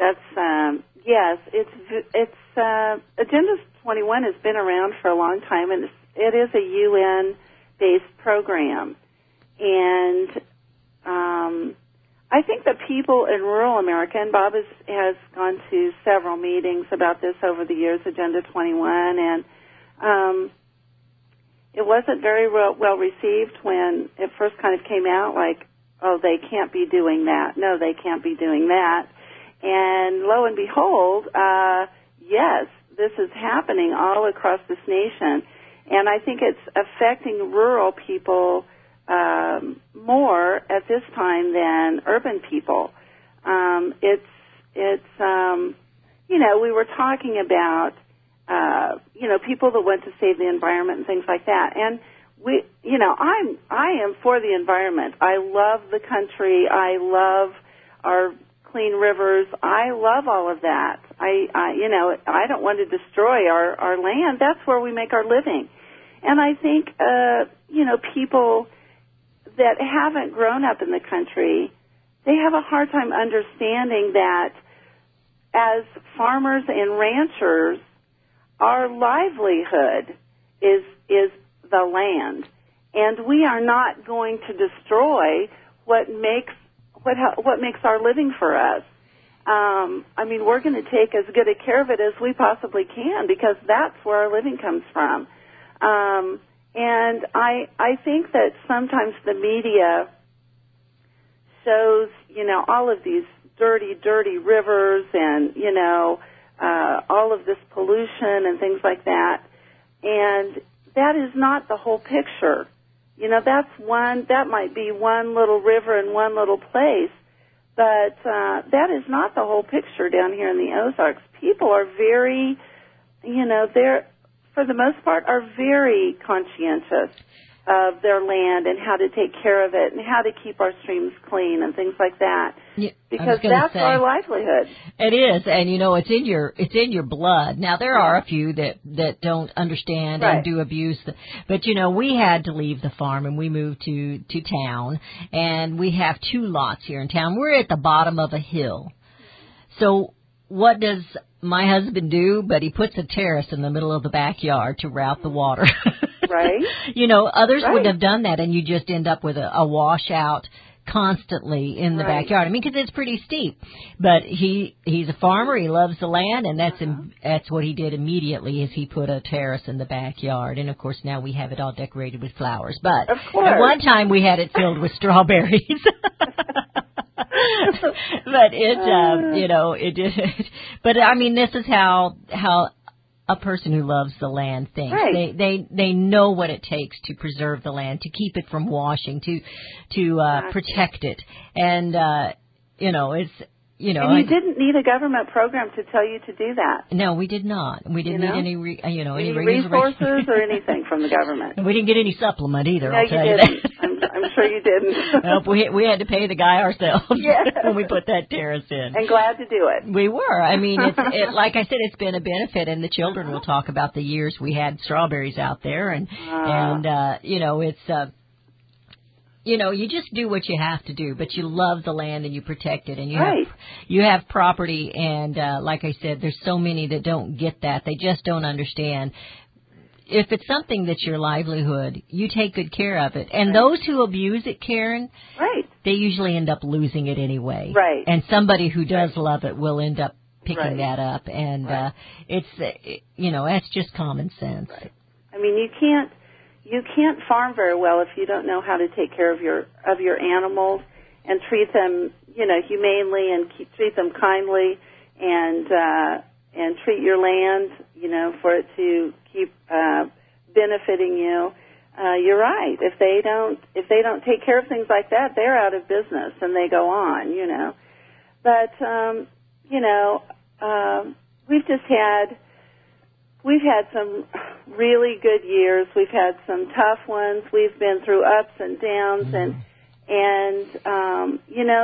That's yes. It's Agenda 21 has been around for a long time, and it is a UN-based program, and I think the people in rural America, and Bob has gone to several meetings about this over the years, Agenda 21, and it wasn't very well received when it first kind of came out, like, oh, they can't be doing that. No, they can't be doing that. And lo and behold, yes, this is happening all across this nation. And I think it's affecting rural people more at this time than urban people. We were talking about, people that want to save the environment and things like that. And I am for the environment. I love the country. I love our clean rivers. I love all of that. I don't want to destroy our land. That's where we make our living. And I think, people that haven't grown up in the country, they have a hard time understanding that as farmers and ranchers, our livelihood is the land, and we are not going to destroy what makes our living for us. We're going to take as good a care of it as we possibly can, because that's where our living comes from. And I think that sometimes the media shows, all of these dirty rivers and, all of this pollution and things like that. And that is not the whole picture. That might be one little river in one little place, but that is not the whole picture down here in the Ozarks. People are very, they're, for the most part, are very conscientious of their land and how to take care of it and how to keep our streams clean and things like that. Yeah, because that's our livelihood. It is, and it's in your blood. Now there are a few that don't understand and do abuse, but we had to leave the farm and we moved to town, and we have 2 lots here in town. We're at the bottom of a hill. So what does my husband do? But he puts a terrace in the middle of the backyard to route the water. Right. Others wouldn't have done that, and you just end up with a washout constantly in the backyard. Because it's pretty steep. But he's a farmer. He loves the land, and that's what he did immediately, is he put a terrace in the backyard. And, of course, now we have it all decorated with flowers. But at one time we had it filled with strawberries. But it did. But, this is how a person who loves the land thinks. Right. They know what it takes to preserve the land, to keep it from washing, to protect it, and it's. And you didn't need a government program to tell you to do that. No, we did not. We didn't need any resources or anything from the government. And we didn't get any supplement either. No, I'll tell you didn't. I'm sure you didn't. Nope, we had to pay the guy ourselves when we put that terrace in. And glad to do it. We were. Like I said, it's been a benefit, and the children will talk about the years we had strawberries out there, and it's. You just do what you have to do, but you love the land and you protect it, and you have property, and like I said, there's so many that don't get that. They just don't understand. If it's something that's your livelihood, you take good care of it. And those who abuse it, Karen, they usually end up losing it anyway. Right. And somebody who does love it will end up picking that up, and that's just common sense. Right. You can't farm very well if you don't know how to take care of your animals and treat them, humanely, and treat them kindly, and treat your land, for it to keep benefiting you. You're right. If they don't take care of things like that, they're out of business and they go on. But we've had some really good years. We've had some tough ones. We've been through ups and downs, and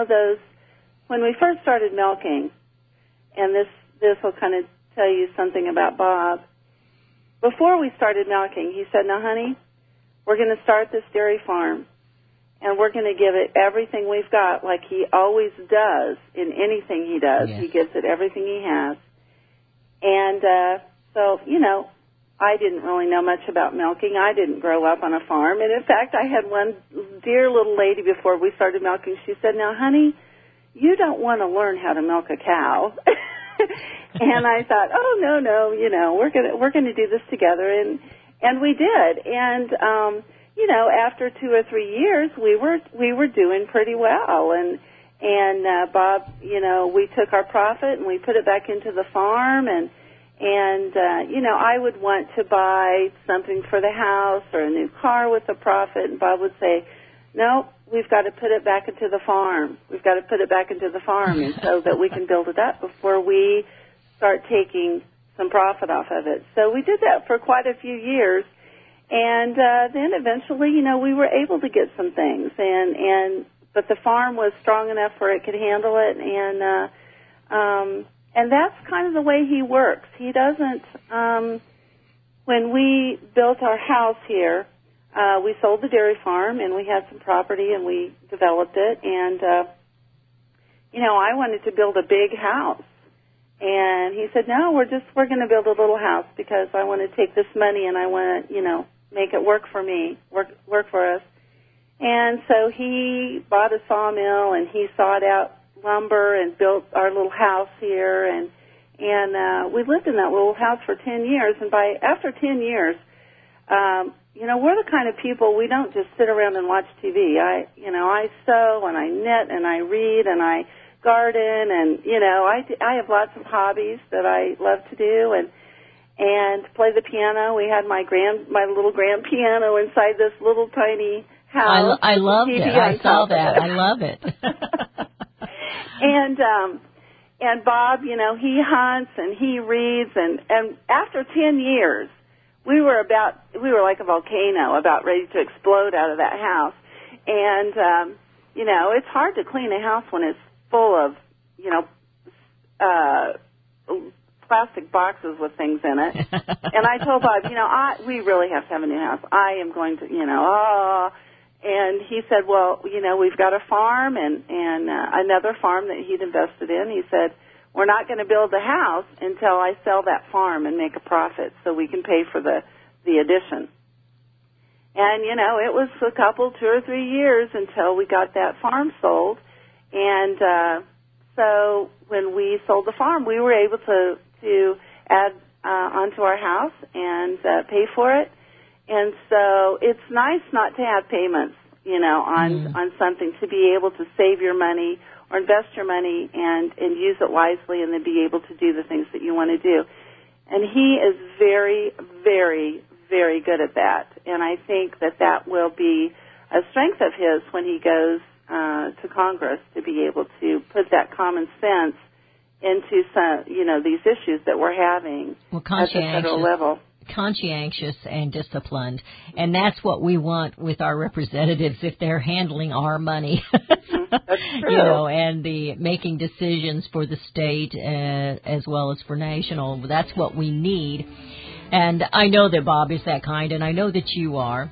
those, when we first started milking, and this will kind of tell you something about Bob. Before we started milking, he said, "Now, honey, we're going to start this dairy farm, and we're going to give it everything we've got, like he always does in anything he does. Yes. He gives it everything he has. And so, I didn't really know much about milking. I didn't grow up on a farm. And, in fact, I had one dear little lady before we started milking. She said, now, honey, you don't want to learn how to milk a cow. And I thought, oh, no, we're going to do this together. And we did. And, after 2 or 3 years, we were doing pretty well. And Bob, we took our profit and we put it back into the farm. And I would want to buy something for the house or a new car with the profit. And Bob would say, no, we've got to put it back into the farm. We've got to put it back into the farm and so that we can build it up before we start taking some profit off of it. So we did that for quite a few years. And then eventually, we were able to get some things. But the farm was strong enough where it could handle it. And that's kind of the way he works. He doesn't, when we built our house here, we sold the dairy farm and we had some property and we developed it. And, I wanted to build a big house. And he said, no, we're going to build a little house because I want to take this money and I want to, make it work for me, work for us. And so he bought a sawmill and he sawed out lumber and built our little house here. And we lived in that little house for 10 years. And after 10 years, we're the kind of people, we don't just sit around and watch TV. I sew and I knit and I read and I garden and, I have lots of hobbies that I love to do and play the piano. We had my little grand piano inside this little tiny house. I loved it. I saw that. I love it. And Bob, he hunts and he reads and after 10 years, we were like a volcano about ready to explode out of that house. And, it's hard to clean a house when it's full of, plastic boxes with things in it. And I told Bob, we really have to have a new house. I am going to, And he said, well, we've got a farm and another farm that he'd invested in. He said, we're not going to build the house until I sell that farm and make a profit so we can pay for the addition. And, it was a couple, 2 or 3 years until we got that farm sold. And so when we sold the farm, we were able to add onto our house and pay for it. And so it's nice not to have payments, on something, to be able to save your money or invest your money and use it wisely and then be able to do the things that you want to do. And he is very, very, very good at that. And I think that will be a strength of his when he goes to Congress, to be able to put that common sense into some, these issues that we're having at the federal level. Conscientious and disciplined, and that's what we want with our representatives if they're handling our money. That's true. And the making decisions for the state as well as for national. That's what we need. And I know that Bob is that kind, and I know that you are.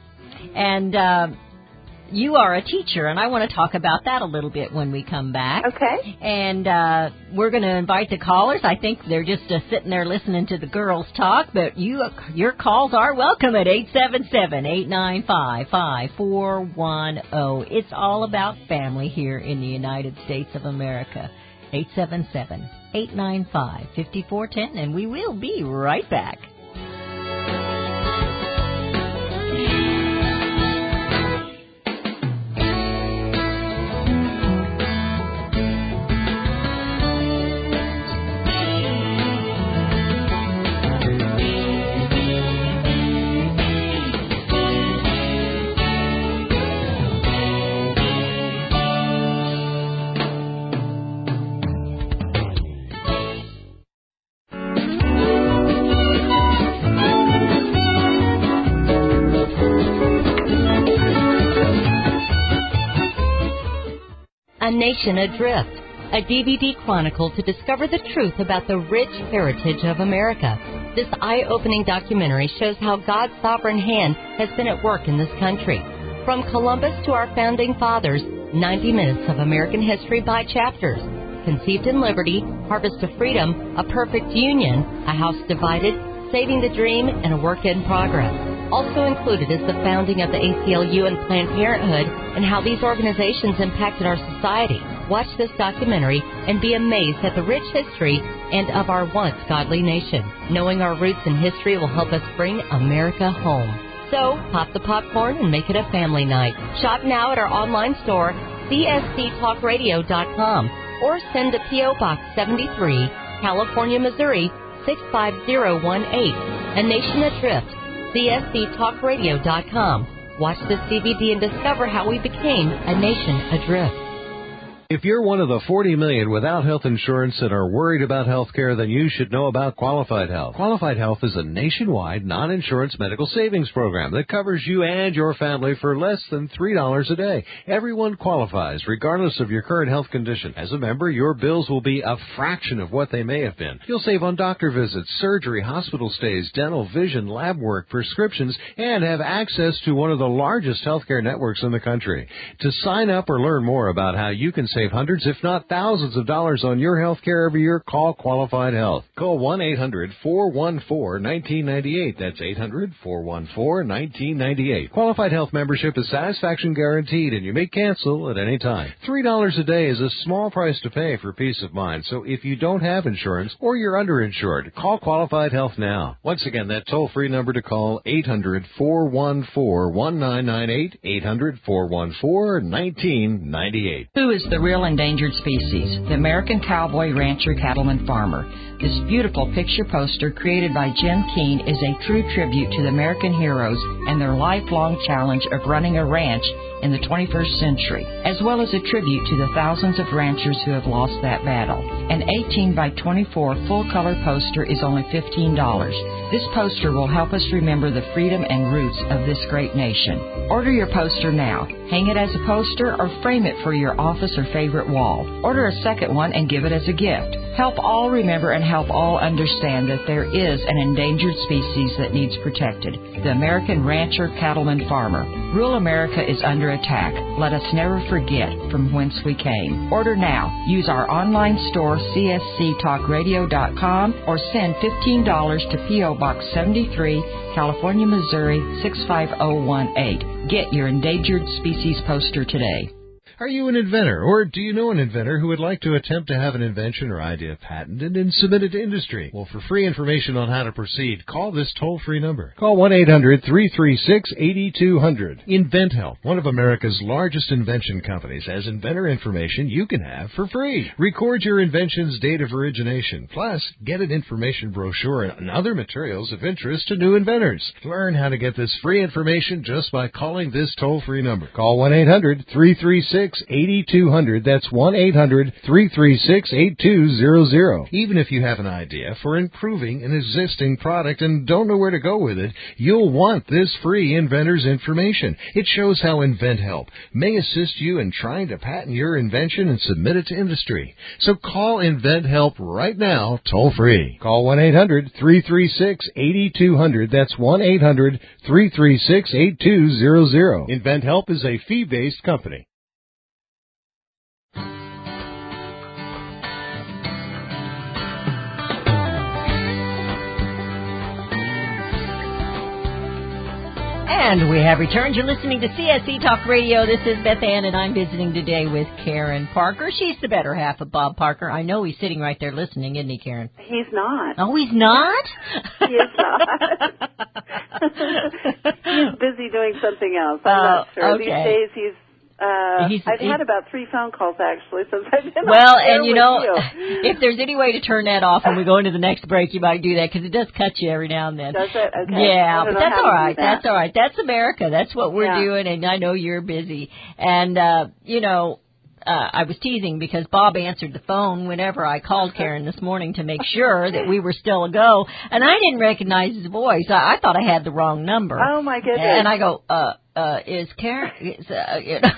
And you are a teacher, and I want to talk about that a little bit when we come back. Okay. And we're going to invite the callers. I think they're just sitting there listening to the girls talk, but your calls are welcome at 877-895-5410. It's all about family here in the United States of America. 877-895-5410, and we will be right back. A Nation Adrift, a DVD chronicle to discover the truth about the rich heritage of America. This eye-opening documentary shows how God's sovereign hand has been at work in this country. From Columbus to our founding fathers, 90 minutes of American history by chapters. Conceived in Liberty, Harvest of Freedom, A Perfect Union, A House Divided, Saving the Dream, and A Work in Progress. Also included is the founding of the ACLU and Planned Parenthood and how these organizations impacted our society. Watch this documentary and be amazed at the rich history and of our once godly nation. Knowing our roots and history will help us bring America home. So, pop the popcorn and make it a family night. Shop now at our online store, csctalkradio.com, or send to P.O. Box 73, California, Missouri, 65018. A Nation Adrift, csctalkradio.com. Watch this DVD and discover how we became a nation adrift. If you're one of the 40 million without health insurance and are worried about health care, then you should know about Qualified Health. Qualified Health is a nationwide non-insurance medical savings program that covers you and your family for less than $3 a day. Everyone qualifies, regardless of your current health condition. As a member, your bills will be a fraction of what they may have been. You'll save on doctor visits, surgery, hospital stays, dental, vision, lab work, prescriptions, and have access to one of the largest healthcare networks in the country. To sign up or learn more about how you can save hundreds, if not thousands of dollars on your health care every year, call Qualified Health. Call 1-800-414-1998. That's 800-414-1998. Qualified Health membership is satisfaction guaranteed, and you may cancel at any time. $3 a day is a small price to pay for peace of mind, so if you don't have insurance or you're underinsured, call Qualified Health now. Once again, that toll-free number to call, 800-414-1998, 800-414-1998. Who is the real endangered species? The American cowboy, rancher, cattleman, farmer. This beautiful picture poster created by Jim Keene is a true tribute to the American heroes and their lifelong challenge of running a ranch in the 21st century, as well as a tribute to the thousands of ranchers who have lost that battle. An 18 by 24 full-color poster is only $15. This poster will help us remember the freedom and roots of this great nation. Order your poster now. Hang it as a poster or frame it for your office or favorite wall. Order a second one and give it as a gift. Help all remember and help all understand that there is an endangered species that needs protected. The American rancher, cattleman, farmer. Rural America is under attack. Let us never forget from whence we came. Order now. Use our online store, csctalkradio.com, or send $15 to P.O. Box 73, California, Missouri, 65018. Get your endangered species poster today. Are you an inventor, or do you know an inventor who would like to attempt to have an invention or idea patented and submit it to industry? Well, for free information on how to proceed, call this toll-free number. Call 1-800-336-8200. InventHelp, one of America's largest invention companies, has inventor information you can have for free. Record your invention's date of origination, plus get an information brochure and other materials of interest to new inventors. Learn how to get this free information just by calling this toll-free number. Call 1-800-336-8200. That's 1-800-336-8200. Even if you have an idea for improving an existing product and don't know where to go with it, you'll want this free inventor's information. It shows how InventHelp may assist you in trying to patent your invention and submit it to industry. So call InventHelp right now, toll free. Call 1-800-336-8200. That's 1-800-336-8200. InventHelp is a fee-based company. And we have returned. You're listening to CSC Talk Radio. This is Beth Ann, and I'm visiting today with Karen Parker. She's the better half of Bob Parker. I know he's sitting right there listening, isn't he, Karen? He's not. Oh, he's not? He is not. He's busy doing something else. I'm not sure. Okay. These days I've had about 3 phone calls, actually, since I've been well, on and you know, you. if there's any way to turn that off when we go into the next break, you might do that, because it does cut you every now and then. Does it? Okay. Yeah, but that's all right. That's all right. That's America. That's what we're doing, and I know you're busy. And, you know, I was teasing because Bob answered the phone whenever I called Karen this morning to make sure that we were still a go, and I didn't recognize his voice. I thought I had the wrong number. Oh, my goodness. And I go, is Karen, you know.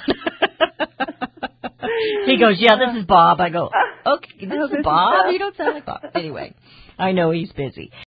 He goes, yeah, this is Bob. I go, okay, this is Bob? You don't sound like Bob. Anyway, I know he's busy.